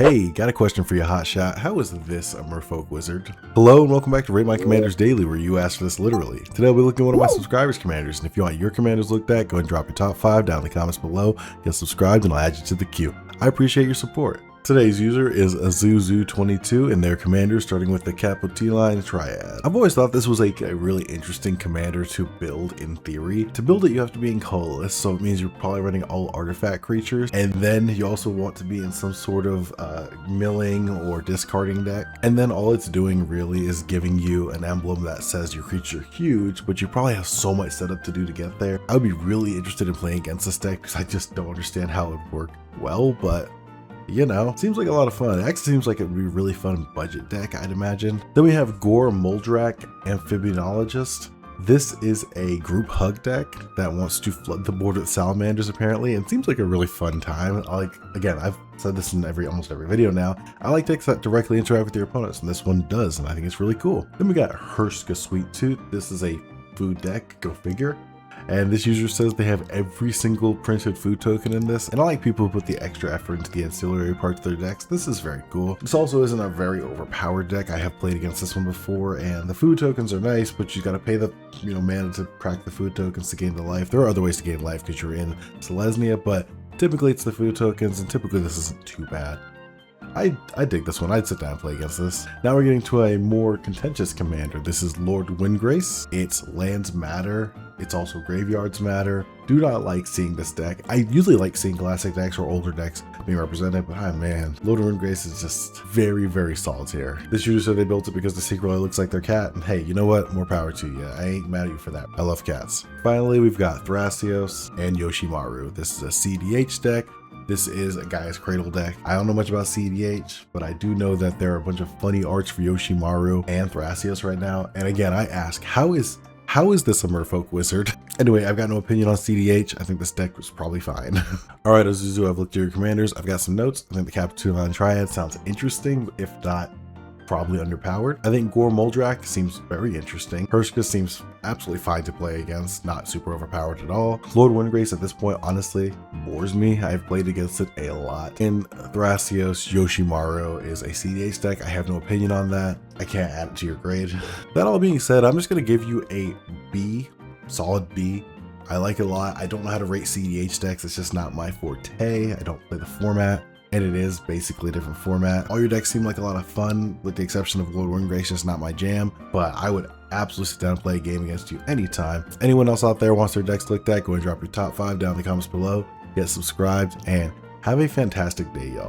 Hey, got a question for you, Hotshot. How is this a Merfolk Wizard? Hello and welcome back to Rate My Commanders Daily, where you ask for this literally. Today I'll be looking at one of my subscribers' commanders, and if you want your commanders looked at, go ahead and drop your top 5 down in the comments below. Get subscribed and I'll add you to the queue. I appreciate your support. Today's user is Azuzu22 and their commander starting with the Capoteline Triad. I've always thought this was a really interesting commander to build in theory. To build it you have to be in colorless, so it means you're probably running all artifact creatures, and then you also want to be in some sort of milling or discarding deck, and then all it's doing really is giving you an emblem that says your creature huge, but you probably have so much setup to do to get there. I would be really interested in playing against this deck because I just don't understand how it would work well, but you know, seems like a lot of fun. It actually seems like it would be a really fun budget deck, I'd imagine. Then we have Gore Muldrak, Amphibiologist. This is a group hug deck that wants to flood the board with salamanders apparently, and seems like a really fun time. Again, I've said this in almost every video now. I like decks that directly interact with your opponents, and this one does, and I think it's really cool. Then we got Herska Sweet Tooth. This is a food deck, go figure. And this user says they have every single printed food token in this, and I like people who put the extra effort into the ancillary parts of their decks. This is very cool. This also isn't a very overpowered deck. I have played against this one before, and the food tokens are nice, but you got to pay the mana to crack the food tokens to gain the life. There are other ways to gain life because you're in Selesnya, but typically it's the food tokens, and typically this isn't too bad. I dig this one. I'd sit down and play against this. Now we're getting to a more contentious commander. This is Lord Windgrace. It's lands matter. It's also graveyards matter. Do not like seeing this deck. I usually like seeing classic decks or older decks being represented, but man, Lord Windgrace is just very, very solitaire. This user said they built it because the secret looks like their cat, and hey, you know what? More power to you. I ain't mad at you for that. I love cats. Finally, we've got Thrasios and Yoshimaru. This is a CDH deck. This is a Gaia's Cradle deck. I don't know much about CDH, but I do know that there are a bunch of funny arts for Yoshimaru and Thrasios right now. And again, I ask, how is this a Merfolk Wizard? Anyway, I've got no opinion on CDH. I think this deck was probably fine. All right, Azuzu, I've looked at your commanders. I've got some notes. I think the Capoteline Triad sounds interesting, if not probably underpowered. I think Gore Muldrak seems very interesting. Herska seems absolutely fine to play against, not super overpowered at all. Lord Windgrace at this point honestly bores me. I've played against it a lot. In Thrasios, Yoshimaru is a CDH deck. I have no opinion on that. I can't add it to your grade. That all being said, I'm just gonna give you a B, solid B. I like it a lot. I don't know how to rate CDH decks. It's just not my forte. I don't play the format, and it is basically a different format. All your decks seem like a lot of fun, with the exception of Lord Windgrace, just not my jam, but I would absolutely sit down and play a game against you anytime. If anyone else out there wants their decks looked at, go and drop your top 5 down in the comments below, get subscribed, and have a fantastic day, y'all.